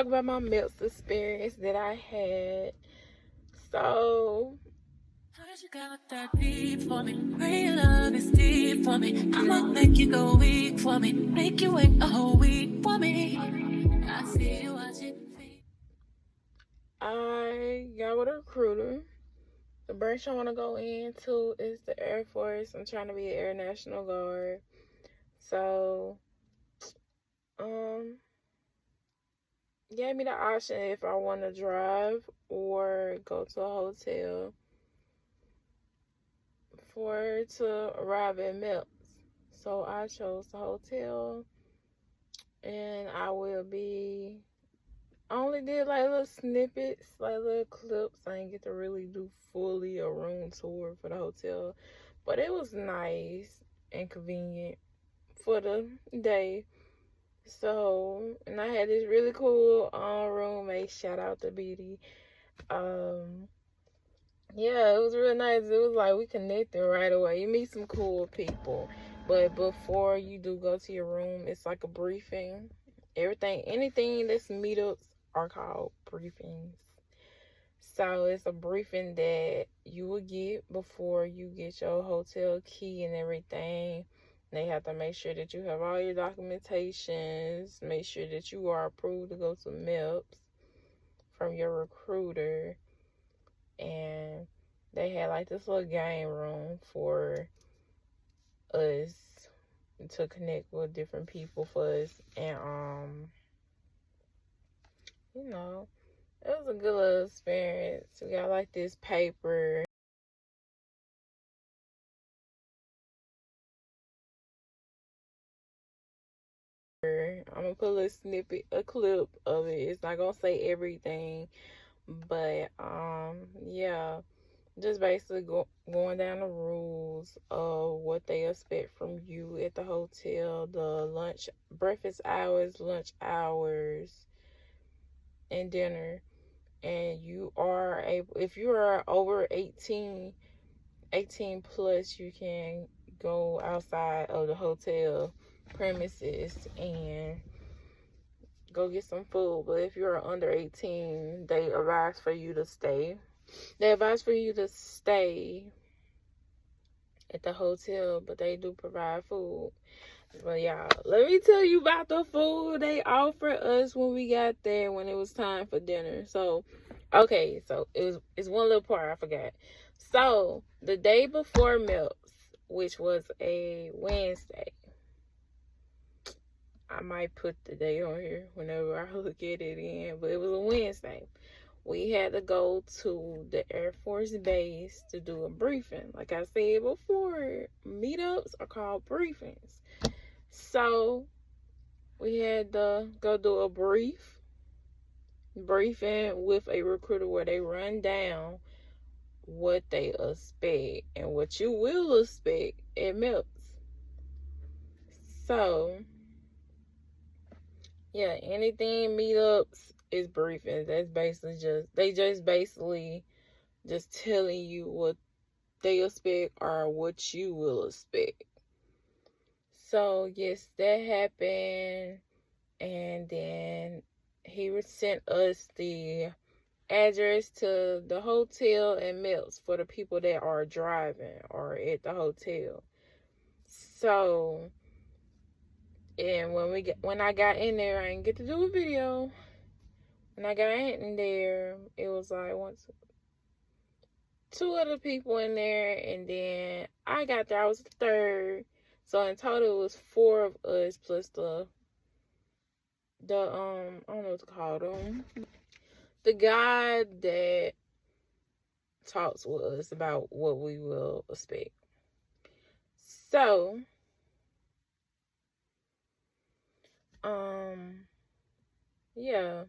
about my Meps experience that I had. So, You got that deep for me. Real love is deep for me. I'ma make you go weak for me. Make you wait a whole week for me. I see you watching. I got with a recruiter. The branch I want to go into is the Air Force. I'm trying to be an Air National Guard. So, gave me the option if I want to drive or go to a hotel to arrive at Meps. So I chose the hotel, and I only did like little snippets, like little clips. I didn't get to really do fully a room tour for the hotel, but it was nice and convenient for the day. So, and I had this really cool roommate. Shout out to Beatty. Yeah, it was really nice. It was like we connected right away. You meet some cool people, but before you do go to your room, it's like a briefing. Anything that's meetups are called briefings. So it's a briefing that you will get before you get your hotel key and everything. They have to make sure that you have all your documentations, make sure that you are approved to go to Meps from your recruiter. And they had like this little game room for us to connect with different people for us. And it was a good little experience. We got like this paper. I'm gonna put a clip of it. It's not gonna say everything, but yeah, just basically going down the rules of what they expect from you at the hotel, the breakfast hours, lunch hours, and dinner. And you are able, if you are over 18 plus, you can go outside of the hotel premises and go get some food. But if you're under 18, they advise for you to stay. They advise for you to stay at the hotel, but they do provide food. But y'all, let me tell you about the food they offered us when we got there, when it was time for dinner. So, okay, so it's one little part I forgot. So, the day before Meps, which was a Wednesday, I might put the day on here whenever I look at it in, but it was a Wednesday. We had to go to the Air Force Base to do a briefing. Like I said before, meetups are called briefings. So we had to go do a briefing with a recruiter where they run down what they expect and what you will expect at Meps. So yeah, anything meetups is briefings. That's basically just telling you what they expect or what you will expect. So yes, that happened, and then he sent us the address to the hotel and Meps for the people that are driving or at the hotel. So, and when I got in there, I didn't get to do a video. When I got in there, it was like two other people in there, and then I got there. I was the third. So in total, it was four of us plus the I don't know what to call them. The guy that talks with us about what we will expect. So, yeah,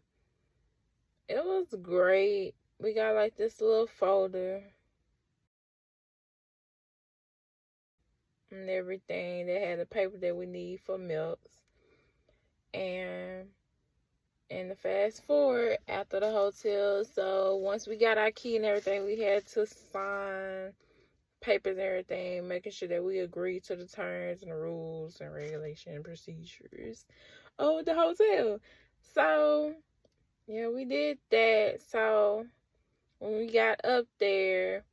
it was great. We got like this little folder and everything that had the paper that we need for Meps. And the fast forward after the hotel, so once we got our key and everything, we had to sign papers and everything, making sure that we agree to the terms and the rules and regulation and procedures of the hotel. So yeah, we did that. So when we got up there,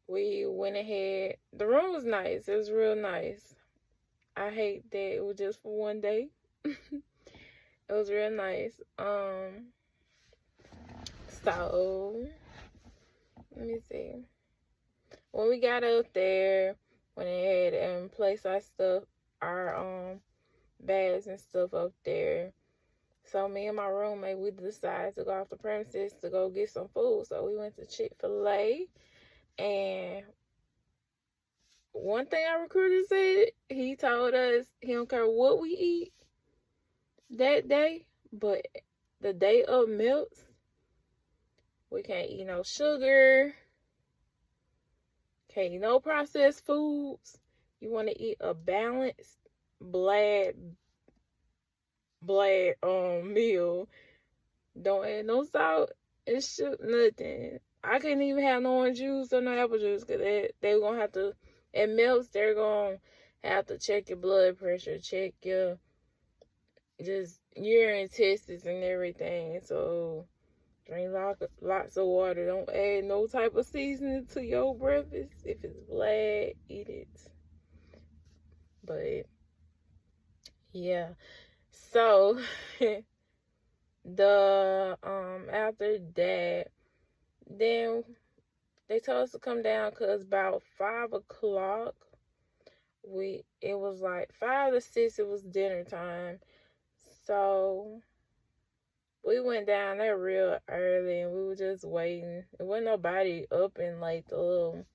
we went ahead. The room was nice. It was real nice. I hate that it was just for one day. It was real nice. So let me see. When we got up there, when they had placed our stuff, our bags and stuff up there. So me and my roommate, we decided to go off the premises to go get some food. So we went to Chick-fil-A, and one thing our recruiter said, he told us he don't care what we eat that day, but the day of Meps, we can't eat no sugar, can't eat no processed foods. You want to eat a balanced, bland meal. Don't add no salt and shit, nothing. I couldn't even have no orange juice or no apple juice because they were gonna have to. At Meps, they're gonna have to check your blood pressure, check your just urine tests and everything. So drink lots of water. Don't add no type of seasoning to your breakfast. If it's black, eat it. But yeah, so the after that, then they told us to come down because about 5 o'clock, it was like 5 to 6. It was dinner time, so we went down there real early and we were just waiting. There wasn't nobody up in like the little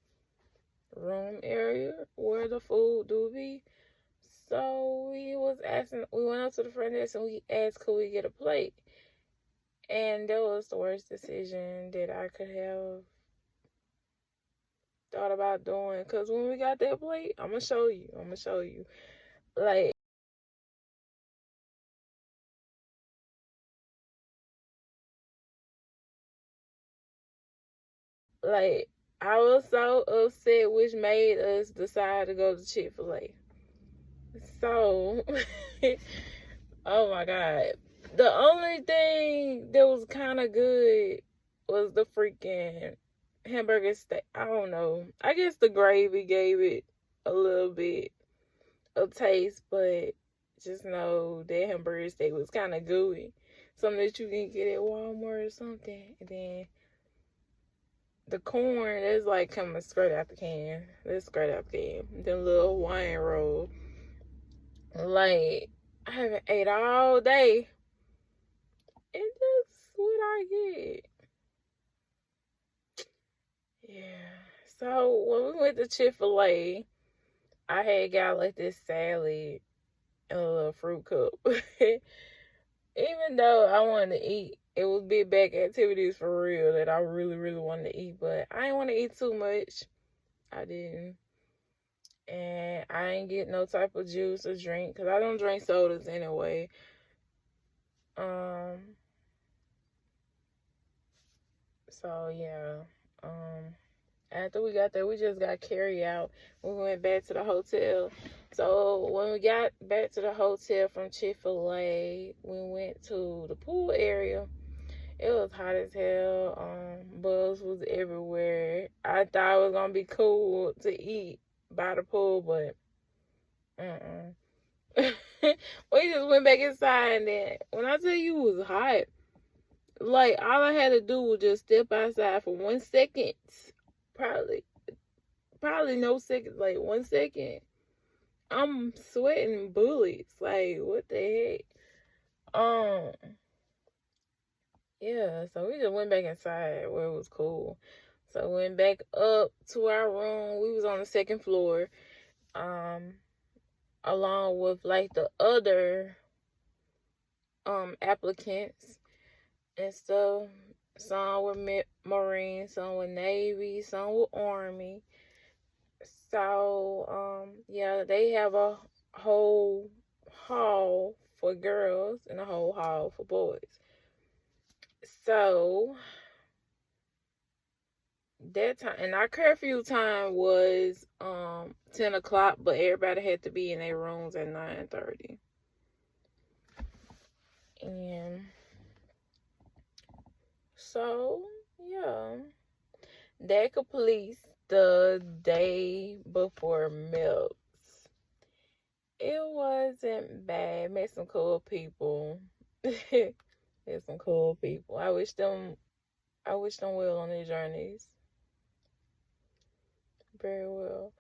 room area where the food do be. So we went up to the front desk and we asked, could we get a plate? And that was the worst decision that I could have thought about doing. Because when we got that plate, I'm going to show you. Like, I was so upset, which made us decide to go to Chick-fil-A. So, oh my God. The only thing that was kind of good was the freaking hamburger steak. I don't know. I guess the gravy gave it a little bit of taste, but just know that hamburger steak was kind of gooey. Something that you can get at Walmart or something. And then the corn is like coming straight out the can. That's straight out the can. The little Hawaiian roll. Like, I haven't ate all day. And that's what I get. Yeah. So when we went to Chick-fil-A, I had got like this salad and a little fruit cup. Even though I wanted to eat, it was big back activities for real that I really, really wanted to eat, but I didn't want to eat too much. I didn't. And I ain't get no type of juice or drink because I don't drink sodas anyway. So yeah. After we got there, we just got carried out. We went back to the hotel. So when we got back to the hotel from Chick-fil-A, we went to the pool area. It was hot as hell. Bugs was everywhere. I thought it was gonna be cool to eat by the pool, but we just went back inside, and then when I tell you it was hot, like all I had to do was just step outside for 1 second. Probably no seconds, like 1 second. I'm sweating bullets. Like, what the heck? Yeah, so we just went back inside where it was cool. So we went back up to our room. We was on the second floor. Along with like the other applicants and stuff. Some were Marines, some were Navy, some were Army. So, yeah, they have a whole hall for girls and a whole hall for boys. So, that time, and our curfew time was 10 o'clock, but everybody had to be in their rooms at 9:30. And So, yeah. That completes the day before Meps. It wasn't bad. Met some cool people. Met some cool people. I wish them well on their journeys. Very well.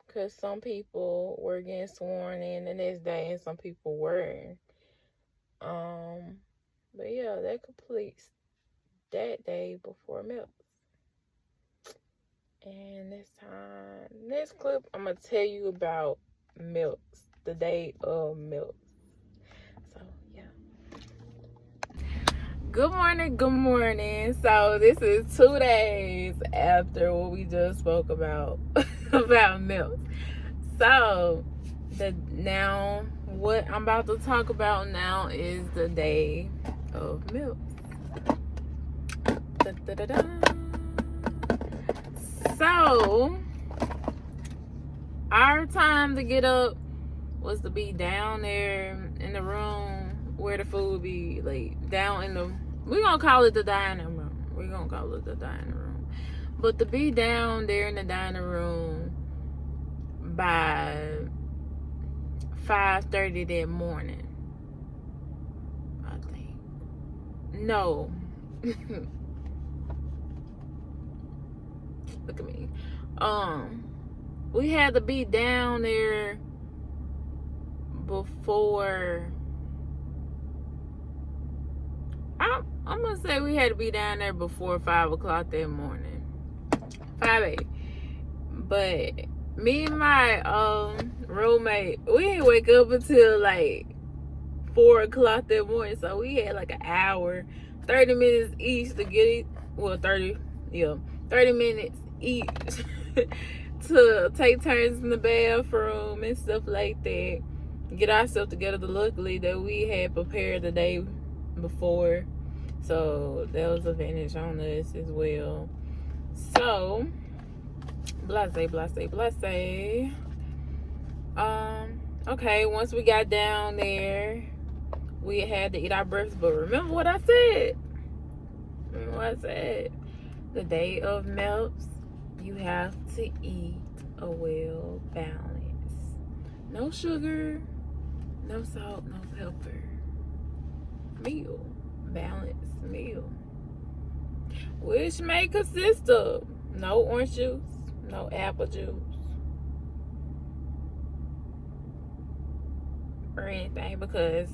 Because some people were getting sworn in the next day and some people weren't. But yeah, that completes that day before Meps. And next clip, I'm going to tell you about Meps, the day of Meps. So, yeah. Good morning. So, this is 2 days after what we just spoke about, about Meps. So, what I'm about to talk about now is the day of Meps. So, our time to get up was to be down there in the room where the food be, like, down in the, we're gonna call it the dining room. But to be down there in the dining room by 5:30 that morning, I think. No. Look at me. We had to be down there before. I'm gonna say we had to be down there before 5 o'clock that morning. 5 But me and my roommate, we didn't wake up until like 4 o'clock that morning. So we had like an hour, 30 minutes each to get it. Well, 30 minutes each to take turns in the bathroom and stuff like that. Get ourselves together. Luckily that we had prepared the day before. So that was an advantage on us as well. So, blase. Okay, once we got down there, we had to eat our breakfast. But remember what I said? The day of Meps, you have to eat a well balanced. No sugar, no salt, no pepper. Meal. Balanced meal. Which may consist of no orange juice, no apple juice, or anything, because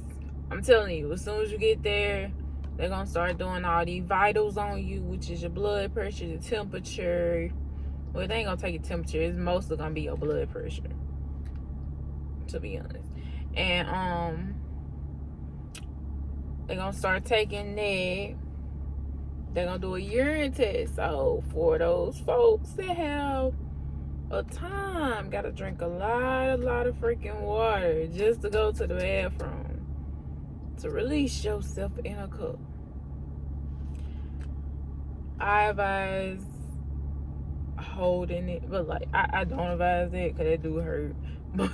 I'm telling you, as soon as you get there, they're gonna start doing all these vitals on you, which is your blood pressure, the temperature. Well, they ain't gonna take your temperature. It's mostly gonna be your blood pressure, to be honest. And they're gonna start taking that. They're gonna do a urine test. So for those folks that have a time, gotta drink a lot of freaking water just to go to the bathroom, to release yourself in a cup. I advise holding it, but like I don't advise that because it do hurt. But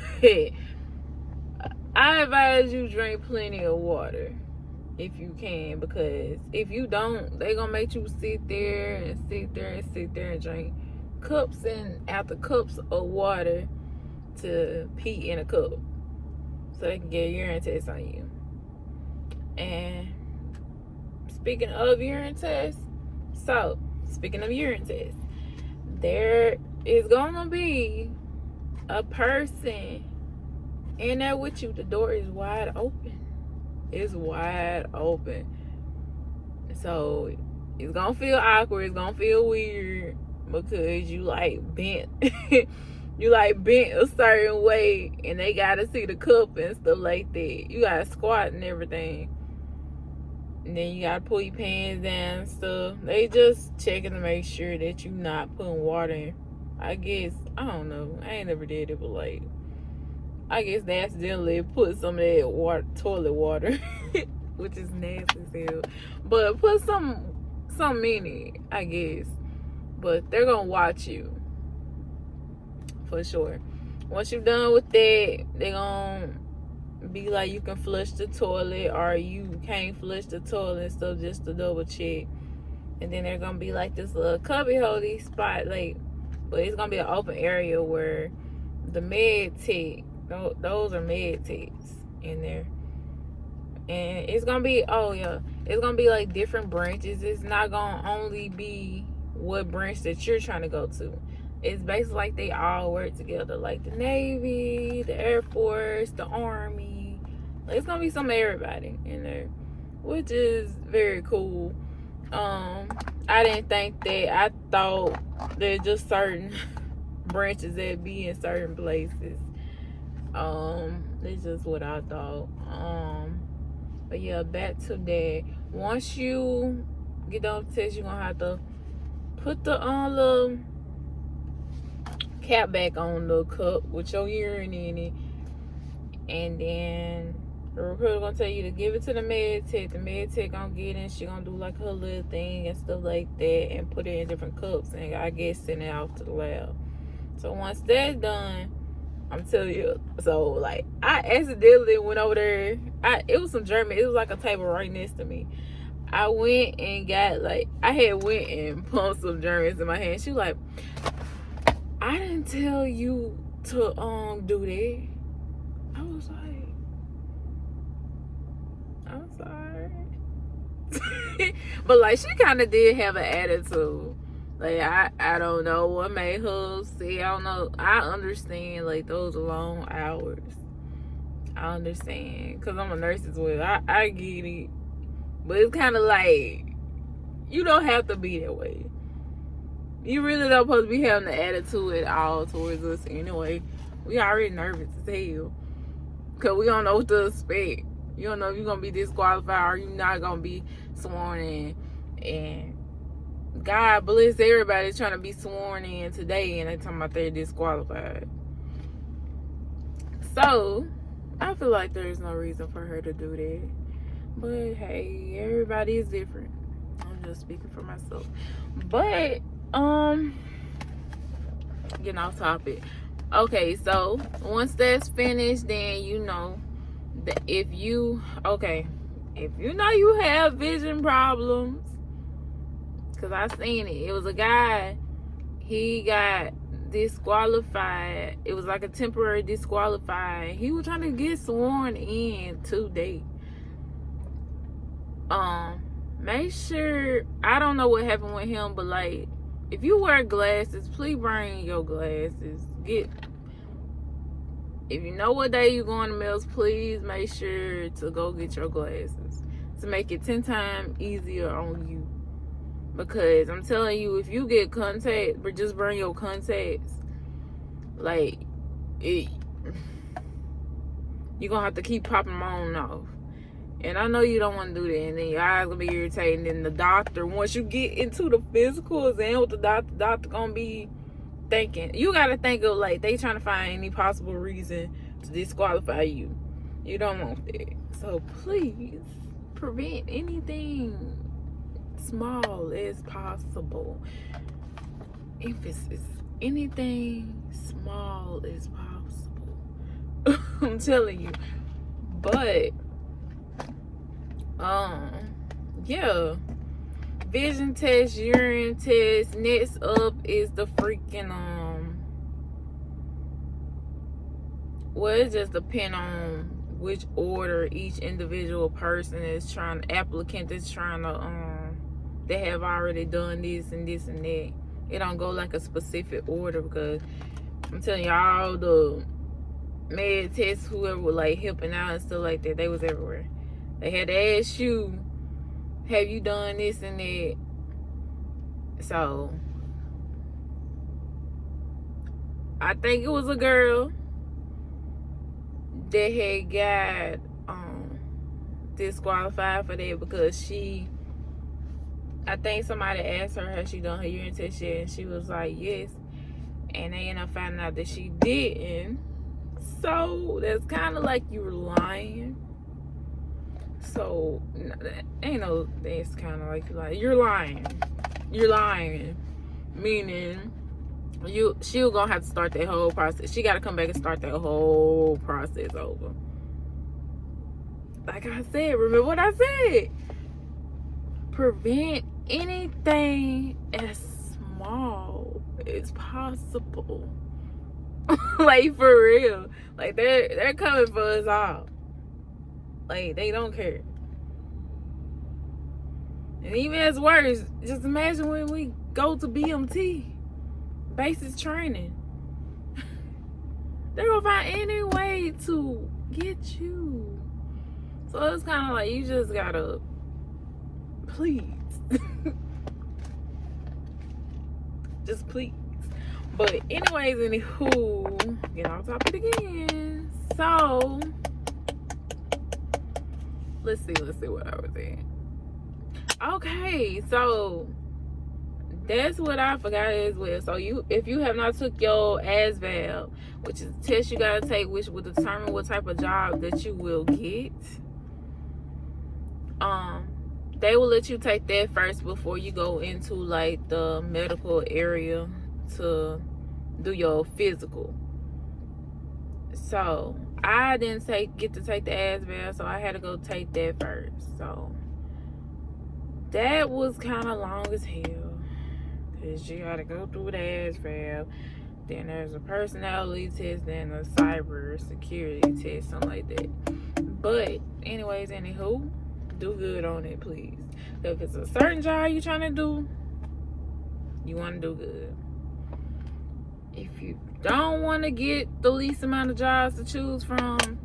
I advise you drink plenty of water if you can, because if you don't, they gonna make you sit there and drink cups and after cups of water to pee in a cup so they can get a urine test on you. And speaking of urine tests, there is gonna be a person in there with you. The door is wide open. It's wide open. So it's gonna feel awkward. It's gonna feel weird because you like bent. You like bent a certain way and they gotta see the cup and stuff like that. You gotta squat and everything. And then you gotta pull your pants down and stuff. They just checking to make sure that you're not putting water in. I guess, I don't know. I ain't never did it, but like, I guess they accidentally put some of that toilet water, which is nasty as hell. But put some in it, I guess. But they're gonna watch you for sure. Once you're done with that, they're gonna be like you can flush the toilet or you can't flush the toilet and stuff, just to double check. And then there's gonna be like this little cubby holdy spot, like, but it's gonna be an open area where the med tech, those are med techs in there. And it's gonna be, oh yeah, it's gonna be like different branches. It's not gonna only be what branch that you're trying to go to. It's basically like they all work together, like the Navy, the Air Force, the Army. Like, it's gonna be some of everybody in there, which is very cool. I didn't think that. I thought there's just certain branches that be in certain places. It's just what I thought. But yeah, back to that. Once you get done with the test, you're gonna have to put the little cap back on the cup with your urine in it, and then the recruiter gonna tell you to give it to the med tech. The med tech gonna get in. She gonna do like her little thing and stuff like that, and put it in different cups, and I guess send it out to the lab. So once that's done, I'm telling you. So like, I accidentally went over there. It was some German. It was like a table right next to me. I went and got like, I had went and pumped some Germans in my hand. She was like, I didn't tell you to do that. I was like, I'm sorry. But like, she kind of did have an attitude. Like, I don't know what made her say. I don't know. I understand like those long hours. I understand, because I'm a nurse as well. I get it. But it's kind of like, you don't have to be that way. You really don't supposed to be having the attitude at all towards us anyway. We already nervous as hell, because we don't know what to expect. You don't know if you're going to be disqualified or you're not going to be sworn in. And God bless everybody trying to be sworn in today, and they talking about they're disqualified. So, I feel like there's no reason for her to do that. But hey, everybody is different. I'm just speaking for myself. But, getting off topic. Okay, so once that's finished, then you know that if you know you have vision problems, because I seen it. It was a guy, he got disqualified. It was like a temporary disqualified. He was trying to get sworn in today. Make sure, I don't know what happened with him, but like, if you wear glasses, please bring your glasses. If you know what day you're going to Meps, please make sure to go get your glasses to make it 10 times easier on you. Because I'm telling you, if you get contacts, but just bring your contacts, like, you're gonna have to keep popping them on and off. And I know you don't want to do that, and then your eyes gonna be irritating. And the doctor, once you get into the physical exam with the doctor gonna be thinking. You gotta think of like, they trying to find any possible reason to disqualify you. You don't want that. So please prevent anything small as possible. Emphasis, anything small as possible. I'm telling you. But yeah, vision test, urine test. Next up is the freaking well, it just depends on which order each individual person is trying, applicant is trying to they have already done this and this and that. It don't go like a specific order, because I'm telling you, all the med tests, whoever was like helping out and stuff like that, they was everywhere. They had to ask you, have you done this and that? So I think it was a girl that had got disqualified for that, because I think somebody asked her, has she done her urine test yet? And she was like, yes. And they ended up finding out that she didn't. So that's kind of like you're lying. So that's kind of like you're lying. You're lying. Meaning, she was gonna have to start that whole process. She got to come back and start that whole process over. like I said, remember what I said? Prevent anything as small as possible. Like, for real. Like, they're coming for us all. Like, they don't care. And even as worse, just imagine when we go to BMT, basic training. They're gonna find any way to get you. So it's kind of like you just gotta, please. Just please. But anyways, anywho, get on topic again. So let's see what I was saying. Okay, so that's what I forgot as well. So if you have not took your Asvab, which is a test you gotta take, which will determine what type of job that you will get, they will let you take that first before you go into like the medical area to do your physical. So I didn't get to take the Asvab, so I had to go take that first. So that was kind of long as hell, because you gotta go through the Asvab. Then there's a personality test, then a cyber security test, something like that. But anyways, anywho, do good on it, please. If it's a certain job you're trying to do, you want to do good. If you don't want to get the least amount of jobs to choose from,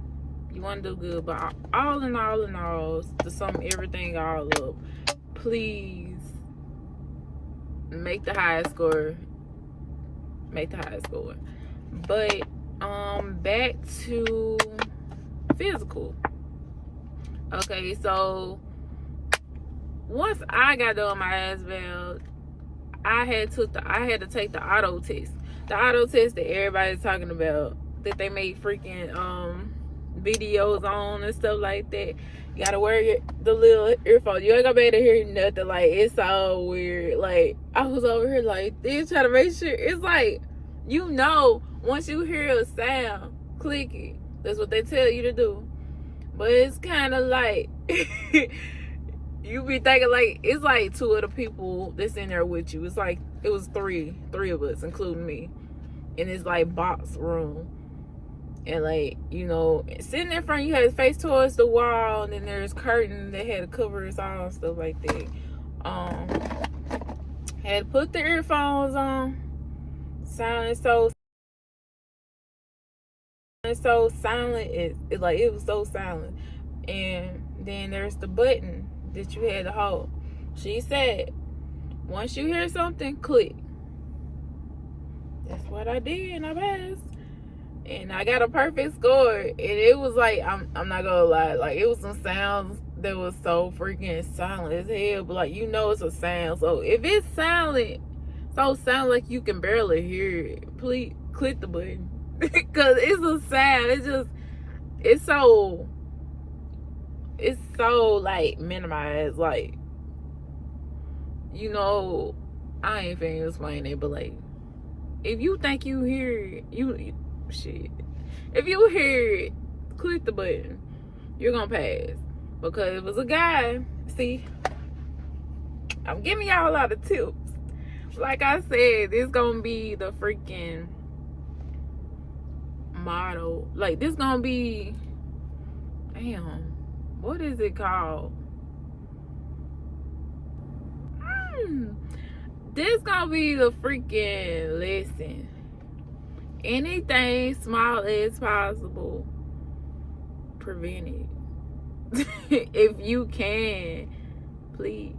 you want to do good. But all in all, to sum everything all up, please make the highest score. But back to physical. Okay, so once I got done my Asvab, I had to take the auto test. The auto test that everybody's talking about, that they made freaking videos on and stuff like that. You gotta wear the little earphone. You ain't gonna be able to hear nothing. Like, it's so weird. Like, I was over here like this, trying to make sure. It's like, you know, once you hear a sound, click it. That's what they tell you to do. But it's kind of like you be thinking like it's like two of the people that's in there with you. It's like it was three of us, including me, in this like box room. And like, you know, sitting in front, you had his face towards the wall, and then there's curtain that had to cover us all and stuff like that. Had to put the earphones on. Sounded so silent. It like it was so silent. And then there's the button that you had to hold. She said, once you hear something, click. That's what I did, and I passed. And I got a perfect score. And it was like, I'm not gonna lie, like it was some sounds that was so freaking silent as hell. But like, you know, it's a sound. So if it's silent, like you can barely hear it, please click the button. Because it's a sound. It's so like minimized. Like, you know, I ain't finna explain it, but like, if you think you hear it, shit. If you hear it, click the button. You're gonna pass. Because if it's a guy, see, I'm giving y'all a lot of tips. Like I said, this gonna be the freaking motto. Like, this gonna be, damn, what is it called? This gonna be the freaking lesson. Anything small as possible, prevent it. If you can, please.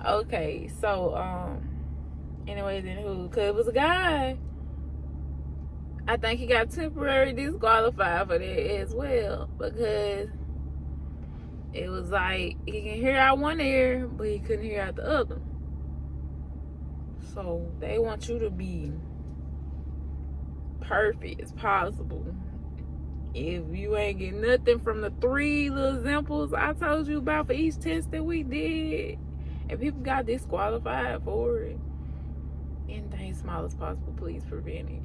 Okay, so anyways, anywho, cause it was a guy, I think he got temporarily disqualified for that as well, because it was like he can hear out one ear, but he couldn't hear out the other. So they want you to be perfect as possible. If you ain't get nothing from the 3 little examples I told you about for each test that we did, and people got disqualified for it, anything small as possible, please prevent it.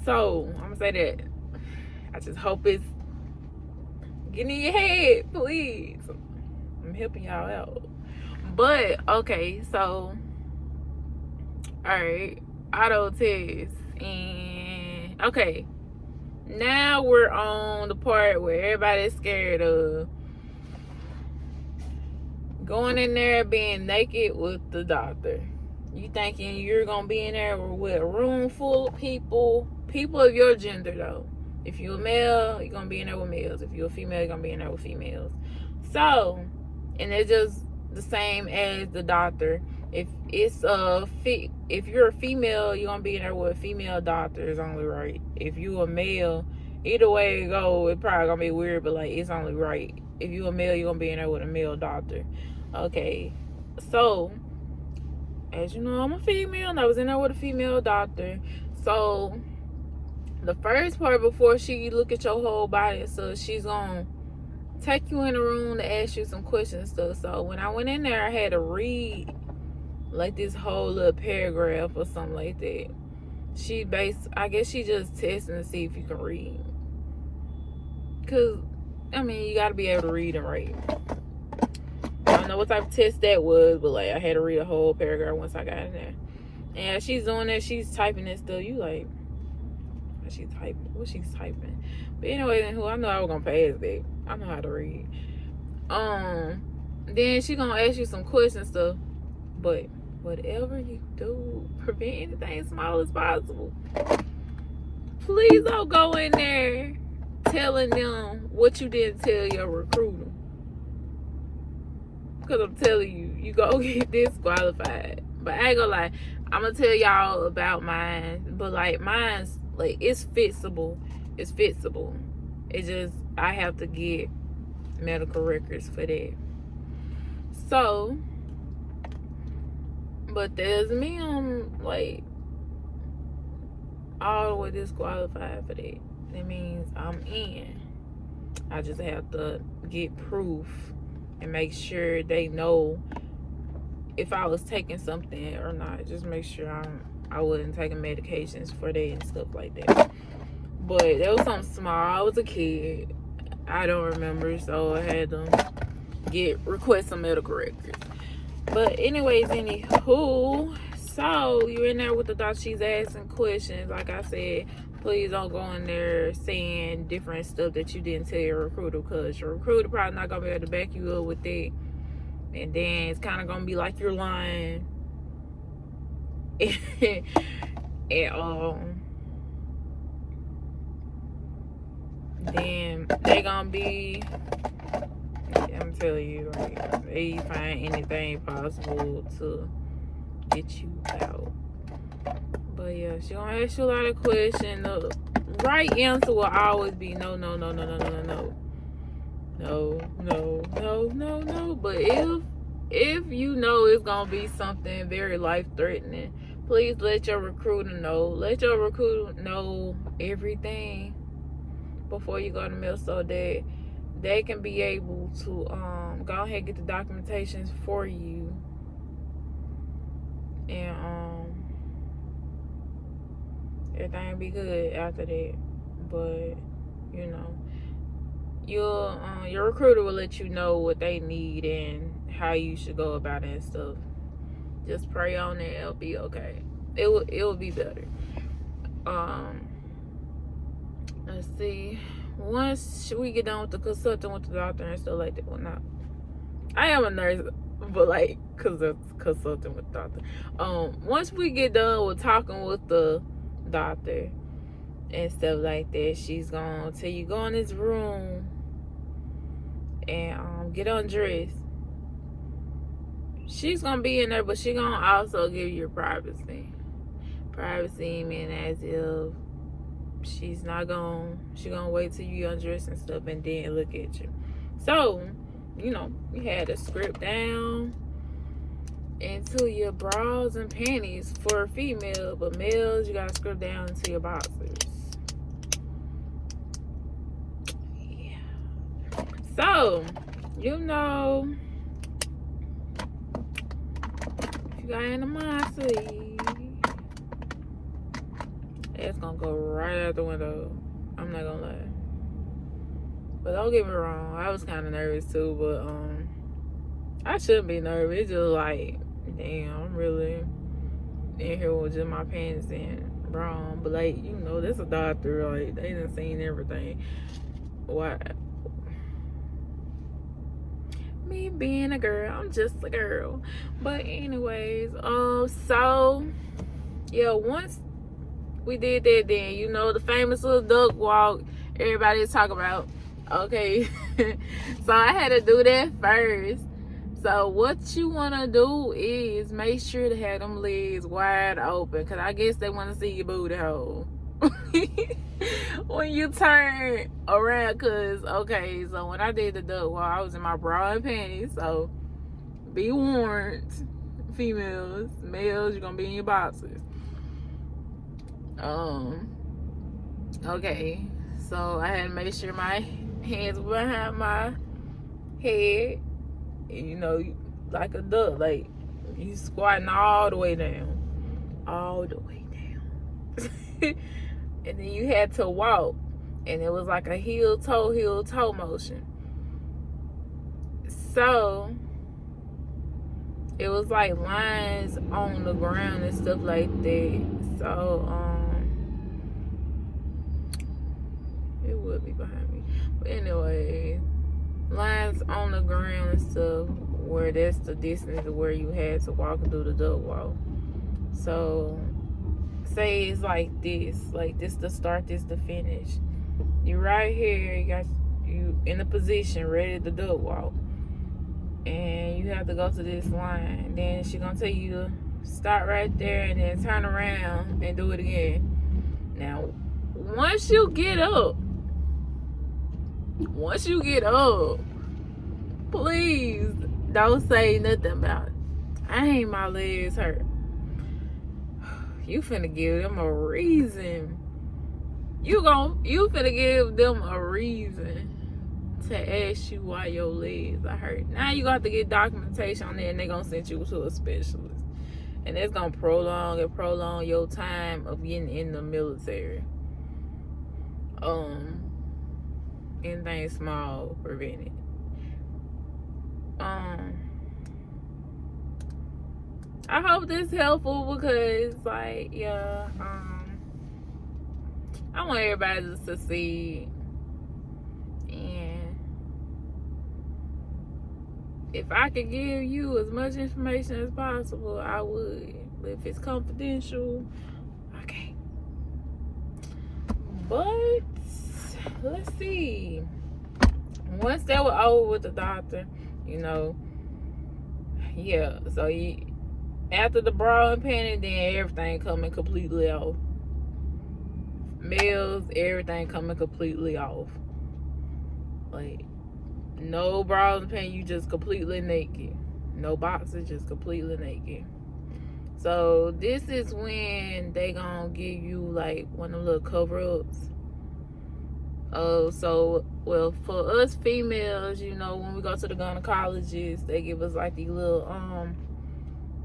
So I'm gonna say that I just hope it's Get in your head, please. I'm helping y'all out. But okay, so alright, auto test. And okay, now we're on the part where everybody's scared of going in there being naked with the doctor. You thinking you're gonna be in there with a room full of people of your gender though. If you're a male, you're gonna be in there with males. If you're a female, you're gonna be in there with females. So, and it's just the same as the doctor. If you're a female, you're gonna be in there with a female doctor. It's only right. If you a male, either way it go, it probably gonna be weird, but like it's only right. If you a male, you're gonna be in there with a male doctor. Okay, so as you know, I'm a female, and I was in there with a female doctor. So the first part, before she look at your whole body, so she's gonna take you in the room to ask you some questions and stuff. So when I went in there, I had to read like this whole little paragraph or something like that. I guess she just testing to see if you can read. Cause I mean, you gotta be able to read and write. I don't know what type of test that was, but like I had to read a whole paragraph once I got in there. And she's doing that, she's typing that stuff. You like, what she's typing? But anyway, I know I was gonna pass that. I know how to read. Then she gonna ask you some questions stuff. But whatever you do, prevent anything small as possible. Please don't go in there telling them what you didn't tell your recruiter. Because I'm telling you, you go get disqualified. But I ain't gonna lie, I'm gonna tell y'all about mine. But like mine's like it's fixable. It's fixable. It's just I have to get medical records for that. So, but there's me, I'm like all the way disqualified for that. That means I'm in. I just have to get proof and make sure they know if I was taking something or not. Just make sure I wasn't taking medications for that and stuff like that. But that was something small. I was a kid. I don't remember, so I had to request some medical records. But anyways, anywho, so you're in there with the doctor. She's asking questions. Like I said, please don't go in there saying different stuff that you didn't tell your recruiter, because your recruiter probably not gonna be able to back you up with that. And then it's kind of gonna be like you're lying. And then they gonna be, I'm telling you, like they find anything possible to get you out. But yeah, she gonna ask you a lot of questions. The right answer will always be no, no, no, no, no, no, no, no. No, no, no, no, no. But if you know it's gonna be something very life-threatening, please let your recruiter know. Let your recruiter know everything before you go to mail, so that they can be able to go ahead and get the documentations for you. And everything will be good after that. But you know, your recruiter will let you know what they need and how you should go about it and stuff. Just pray on it, it'll be okay. It will be better. Let's see. Once we get done with the consulting with the doctor and stuff like that, well, not. I am a nurse, but like, cause it's consulting with the doctor. Once we get done with talking with the doctor and stuff like that, she's gonna tell you go in this room and get undressed. She's gonna be in there, but she gonna also give you privacy. Privacy meaning as if she gonna wait till you undress and stuff and then look at you. So, you know, you had a script down into your bras and panties for a female, but males, you gotta script down into your boxers. Yeah. So, you know, if you got animosity, that's gonna go right out the window. I'm not gonna lie. But don't get me wrong, I was kind of nervous too, but I shouldn't be nervous. It's just like, damn, I'm really in here with just my pants and bra. But like, you know, that's a doctor. Like, they done seen everything. Why? Me being a girl, I'm just a girl. But anyways, so yeah, once we did that, then you know the famous little duck walk everybody is talking about. Okay, so I had to do that first. So what you want to do is make sure to have them legs wide open, because I guess they want to see your booty hole when you turn around. Because, okay, so when I did the duck walk, I was in my bra and panties. So be warned, females. Males, you're going to be in your boxers. Okay, so I had to make sure my hands were behind my head. You know, like a duck, like you squatting all the way down. And then you had to walk, and it was like a heel toe motion. So it was like lines on the ground and stuff like that. So it would be behind me, but anyway, lines on the ground and stuff, where that's the distance of where you had to walk through the duck walk. So say it's like this the start, this the finish. You right here, you got you in a position ready to duck walk, and you have to go to this line. Then she's gonna tell you to start right there and then turn around and do it again. Now once you get up, please don't say nothing about it. Dang, my legs hurt. You finna give them a reason. You finna give them a reason to ask you why your legs are hurt. Now you got to get documentation on it, and they're gonna send you to a specialist. And that's gonna prolong your time of getting in the military. Anything small prevent it. I hope this helpful, because like, yeah, I want everybody to succeed, and if I could give you as much information as possible, I would. But if it's confidential, I can't. But let's see. Once that was over with the doctor, you know, yeah, so after the bra and panty, then everything coming completely off. Males, everything coming completely off. Like, no bras and panties, you just completely naked. No boxers, just completely naked. So this is when they gonna give you like one of the little cover-ups. So, well, for us females, you know, when we go to the gynecologist, they give us like these little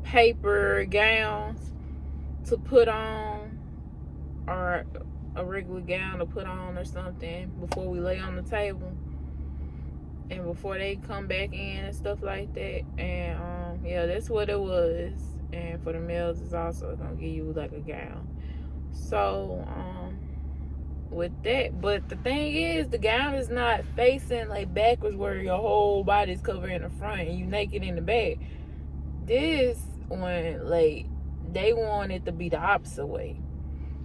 paper gowns to put on, or a regular gown to put on or something, before we lay on the table and before they come back in and stuff like that. And yeah, that's what it was. And for the males, it's also gonna give you like a gown. So with that, but the thing is, the gown is not facing like backwards where your whole body's covered in the front and you naked in the back. This one, like, they want it to be the opposite way,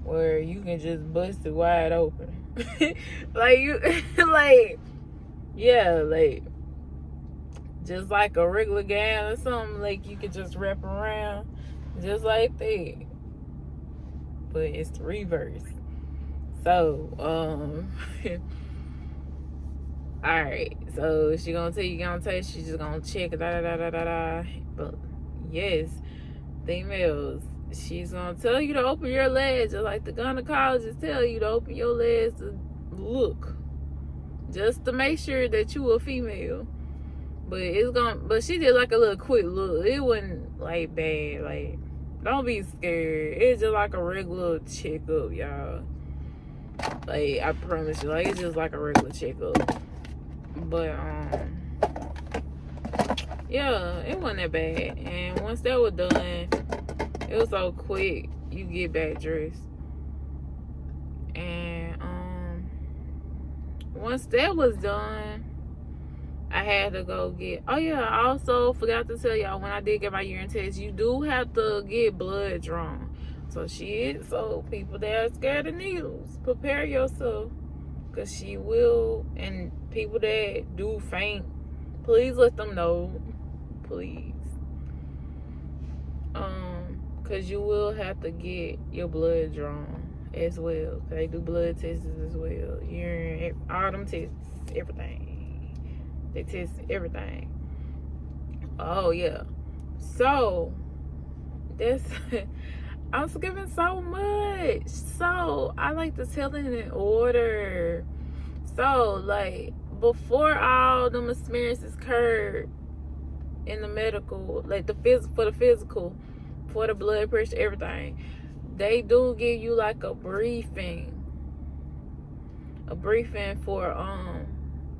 where you can just bust it wide open. Like, you like, yeah, like just like a regular gown or something, like you could just wrap around just like that, but it's the reverse. So all right, so she's gonna tell you, she's just gonna check but yes, females, she's gonna tell you to open your legs, just like the gynecologist tell you to open your legs to look, just to make sure that you a female. But she did like a little quick look. It wasn't like bad. Like, don't be scared. It's just like a regular checkup, y'all. Like, I promise you, like, it's just like a regular checkup. But yeah, it wasn't that bad. And once that was done, it was so quick. You get back dressed. And once that was done, I had to go get. Oh yeah, I also forgot to tell y'all, when I did get my urine test, you do have to get blood drawn. So so people that are scared of needles, prepare yourself, because she will. And people that do faint, please let them know, please. Because you will have to get your blood drawn as well. They do blood tests as well. Urine, all them tests, everything. They test everything. Oh yeah. So that's I'm skipping so much. So I like to tell it in order. So like, before all them experiences occurred in the medical, like for the physical, for the blood pressure, everything, they do give you like a briefing for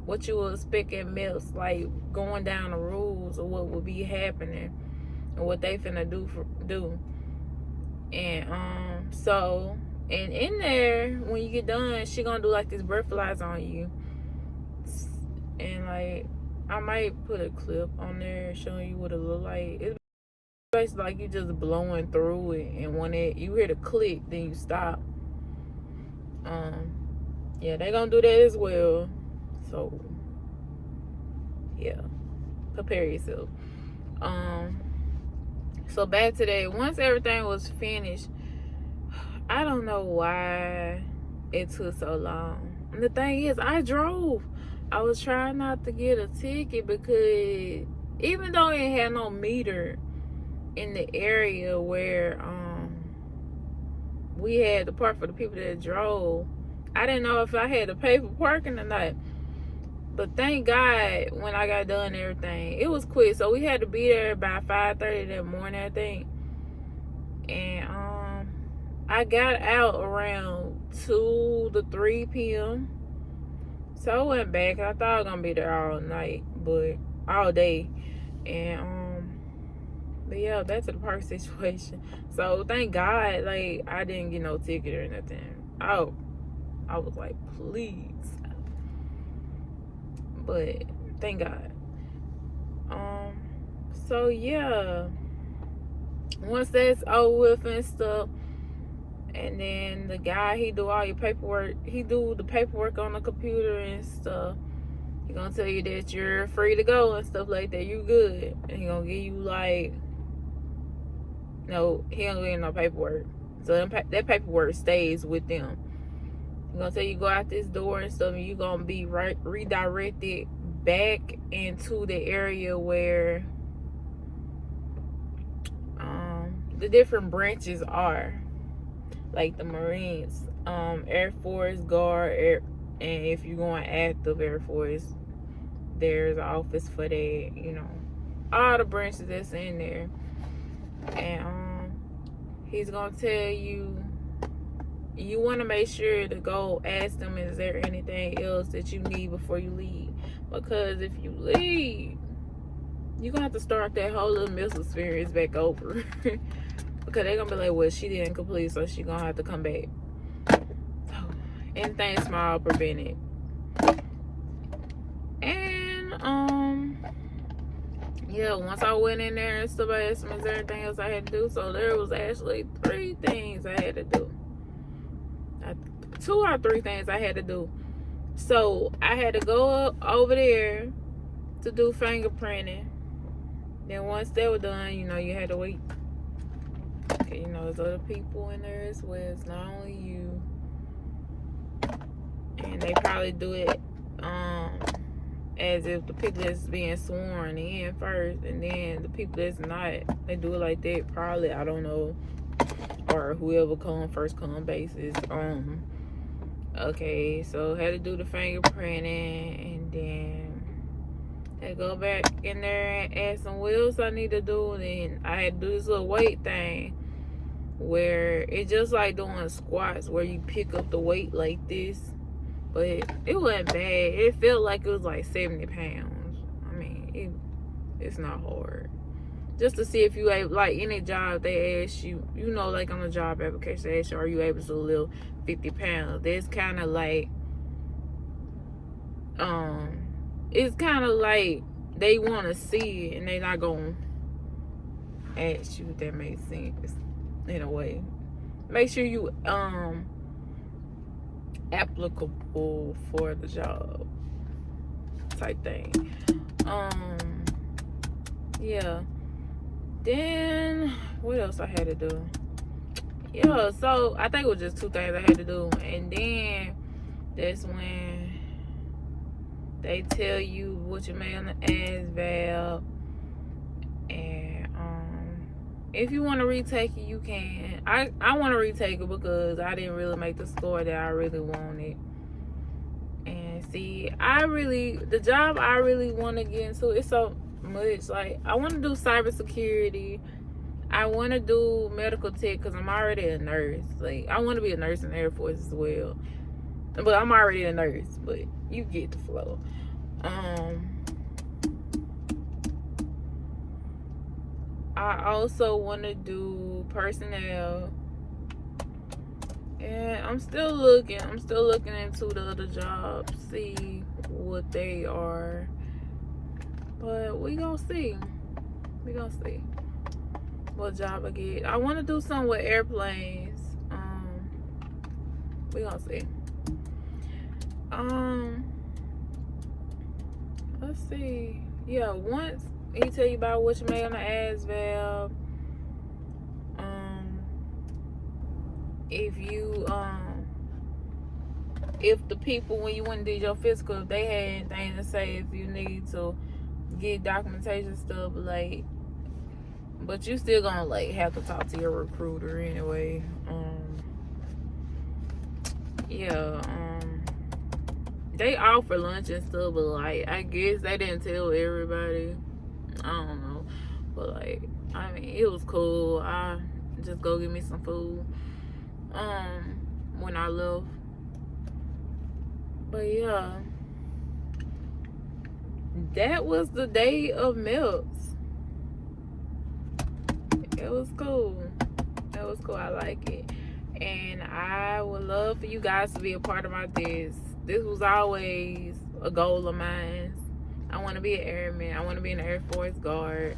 what you will expect at Meps, like going down the rules of what will be happening and what they finna do. And so, and in there, when you get done, she gonna do like this breathalyzer on you. And like, I might put a clip on there showing you what it look like. It's basically like you just blowing through it, and when you hear the click, then you stop. Yeah, they gonna do that as well. So yeah, prepare yourself. So back to that. Once everything was finished, I don't know why it took so long. And the thing is, I drove. I was trying not to get a ticket, because even though it had no meter in the area where we had the park for the people that drove, I didn't know if I had to pay for parking or not. But thank God, when I got done and everything, it was quick. So we had to be there by 5:30 that morning, I think. And I got out around 2 to 3 p.m. So I went back. I thought I was gonna be there all night, but all day. And but yeah, back to the park situation. So thank God, like, I didn't get no ticket or nothing. Oh, I was like, please. But thank God. So yeah, once that's over with and stuff, and then the guy, he do all your paperwork. He do the paperwork on the computer and stuff. He gonna tell you that you're free to go and stuff like that. You good. And he gonna give you like, no, he don't give you no paperwork. So that paperwork stays with them. He gonna tell you go out this door and stuff, and you gonna be redirected back into the area where the different branches are, like the Marines, Air Force, Guard, and if you're going active Air Force, there's an office for that, you know, all the branches that's in there. And he's gonna tell you, you want to make sure to go ask them, is there anything else that you need before you leave? Because if you leave, you're gonna have to start that whole little Meps experience back over. Because they're gonna be like, well, she didn't complete, so she gonna have to come back. So anything small, prevent it. And yeah, once I went in there and stuff, I asked them, is there anything else I had to do? So there was actually 3 things I had to do. 2 or 3 things I had to do. So I had to go up over there to do fingerprinting. Then once that was done, you know, you had to wait. Okay, you know, there's other people in there as well. It's not only you. And they probably do it as if the people that's being sworn in first, and then the people that's not, they do it like that, probably, I don't know. Or whoever first come basis. Okay, so had to do the fingerprinting, and then had to go back in there and ask them what else I need to do. And then I had to do this little weight thing where it's just like doing squats, where you pick up the weight like this but it wasn't bad. It felt like it was like 70 pounds. I mean, it's not hard. Just to see if you able, like any job they ask you, you know, like on a job application they ask you, are you able to lift 50 pounds? That's kind of like, it's kind of like they want to see it and they not gonna ask you, if that makes sense in a way. Make sure you applicable for the job type thing. Yeah. Then what else I had to do? Yeah, so I think it was just 2 things I had to do, and then that's when they tell you what you made on the Asvab, and if you want to retake it, you can. I want to retake it because I didn't really make the score that I really wanted. And see, the job I really want to get into, it's so much. Like, I want to do cybersecurity. I want to do medical tech because I'm already a nurse. Like, I want to be a nurse in the Air Force as well. But I'm already a nurse, but you get the flow. I also want to do personnel. And I'm still looking into the other jobs, see what they are. But we gonna see. We gonna see what job I get. I want to do something with airplanes. We gonna see. Let's see. Yeah, once he tell you about what you made on the Asvab. If you if the people, when you went and did your physical, if they had anything to say, if you need to get documentation stuff, like, but you still gonna like have to talk to your recruiter anyway. Yeah, they offer lunch and stuff, but like, I guess they didn't tell everybody. I don't know, but like, I mean, it was cool. I just go get me some food when I left. But yeah, that was the day of Meps. It was cool. It was cool. I like it. And I would love for you guys to be a part of my this. This was always a goal of mine. I want to be an airman. I want to be an Air Force guard.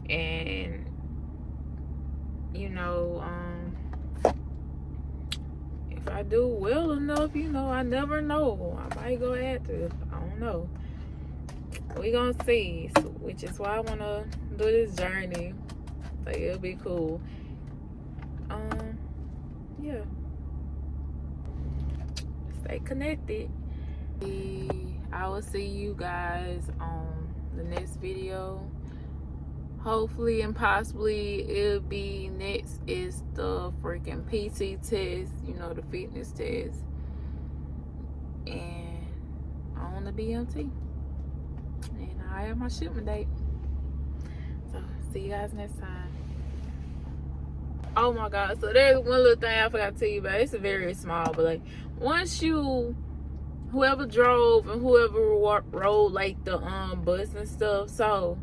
And, you know, if I do well enough, you know, I never know. I might go after it. I don't know. We gonna see. So, which is why I want to do this journey. Like, it'll be cool. Yeah. Stay connected. I will see you guys on the next video. Hopefully and possibly it'll be next is the freaking PT test, you know, the fitness test. And on the BMT. And I have my shipment date. So see you guys next time. Oh my god, so there's one little thing I forgot to tell you about. It's very small, but like, once you, whoever drove and whoever rode like the bus and stuff, so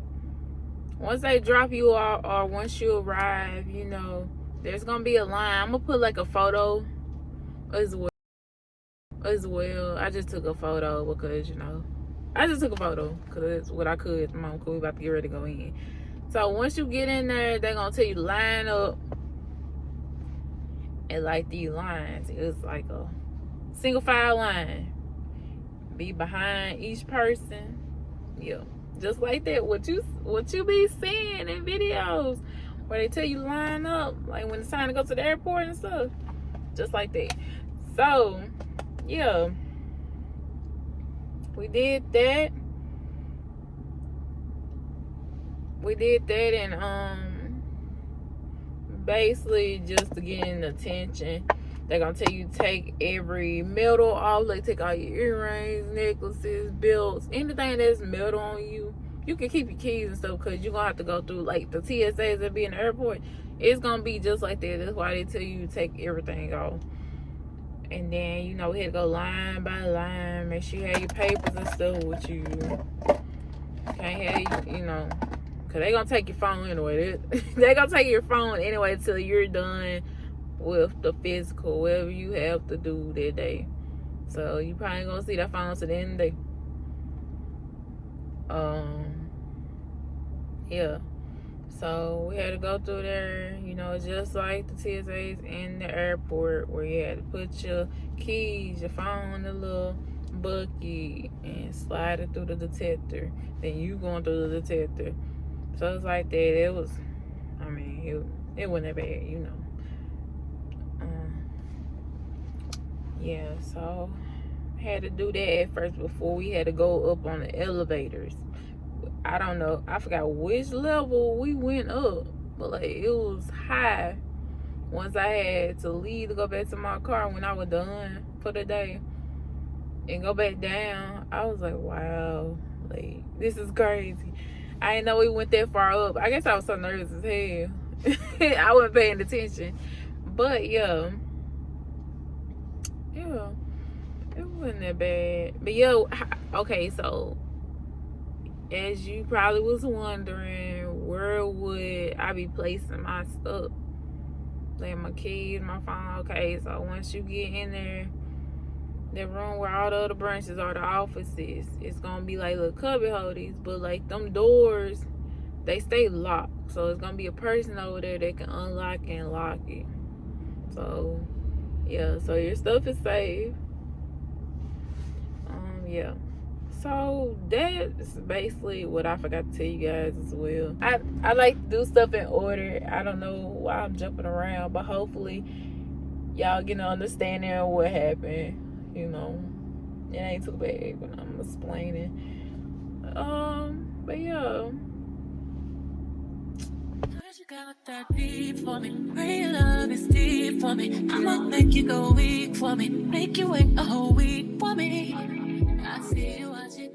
once they drop you off or once you arrive, you know, there's gonna be a line. I'm gonna put like a photo as well. I just took a photo because, you know, I just took a photo because it's what I could. Mom, cool, we about to get ready to go in. So once you get in there, they're gonna tell you line up. And like these lines, it's like a single file line. Be behind each person. Yeah, just like that. What you be seeing in videos where they tell you line up, like when it's time to go to the airport and stuff. Just like that. So yeah, we did that. And basically just to get attention, they're gonna tell you take every metal off, like take all your earrings, necklaces, belts, anything that's metal on you. You can keep your keys and stuff because you're gonna have to go through like the TSAs that be in the airport. It's gonna be just like that. That's why they tell you to take everything off. And then, you know, we had to go line by line, make sure you have your papers and stuff with you. Can't have, you know, because they going to take your phone anyway. They going to take your phone anyway till you're done with the physical, whatever you have to do that day. So you probably ain't gonna see that phone to the end of the day. Yeah. So we had to go through there, you know, just like the TSAs in the airport, where you had to put your keys, your phone in the little bucket and slide it through the detector. Then you going through the detector. So it's like that. It was, I mean, it wasn't that bad, you know. Yeah, so had to do that at first before we had to go up on the elevators. I don't know, I forgot which level we went up, but like it was high. Once I had to leave to go back to my car when I was done for the day and go back down, I was like, wow, like this is crazy. I didn't know we went that far up. I guess I was so nervous as hell. I wasn't paying attention. But yeah, it wasn't that bad. But yo, okay, so as you probably was wondering, where would I be placing my stuff? Like my keys, my phone. Okay, so once you get in there, the room where all the other branches are, the offices, it's gonna be like little cubby holders, but like them doors, they stay locked. So it's gonna be a person over there that can unlock and lock it. So yeah, so your stuff is safe. Yeah. So that's basically what I forgot to tell you guys as well. I like to do stuff in order. I don't know why I'm jumping around, but hopefully y'all get an understanding of what happened. You know, it ain't too bad when I'm explaining. But yeah. You got that deep for me. Real love is deep for me. I'ma make you go weak for me. Make you wait a whole week for me. I see you watching.